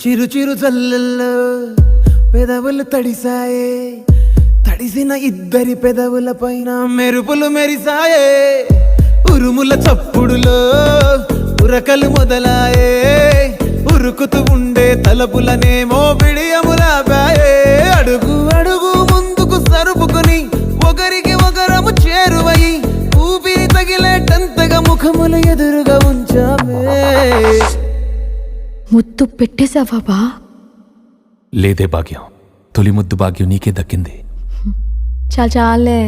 చిరు చిరు జల్లెల్లో పెదవులు తడిసాయే, తడిసిన ఇద్దరి పెదవుల పైన మెరుపులు మెరిసాయే. ఉరుముల చప్పుడులో ఉరకలు మొదలాయే, ఉరుకుతూ ఉండే తలపులనేమో బిడియములాపాయే. అడుగు అడుగు ముందుకు సరుపుకుని ఒకరికి ఒకరము చేరువయి, ఊపిరి తగిలేటంతగా ముఖములు ఎదురుగా ఉంచామే. ముద్దు పెట్టేశావా బా? లేదే భాగ్యం, తొలి ముద్దు భాగ్యం నీకే దక్కింది. చాలే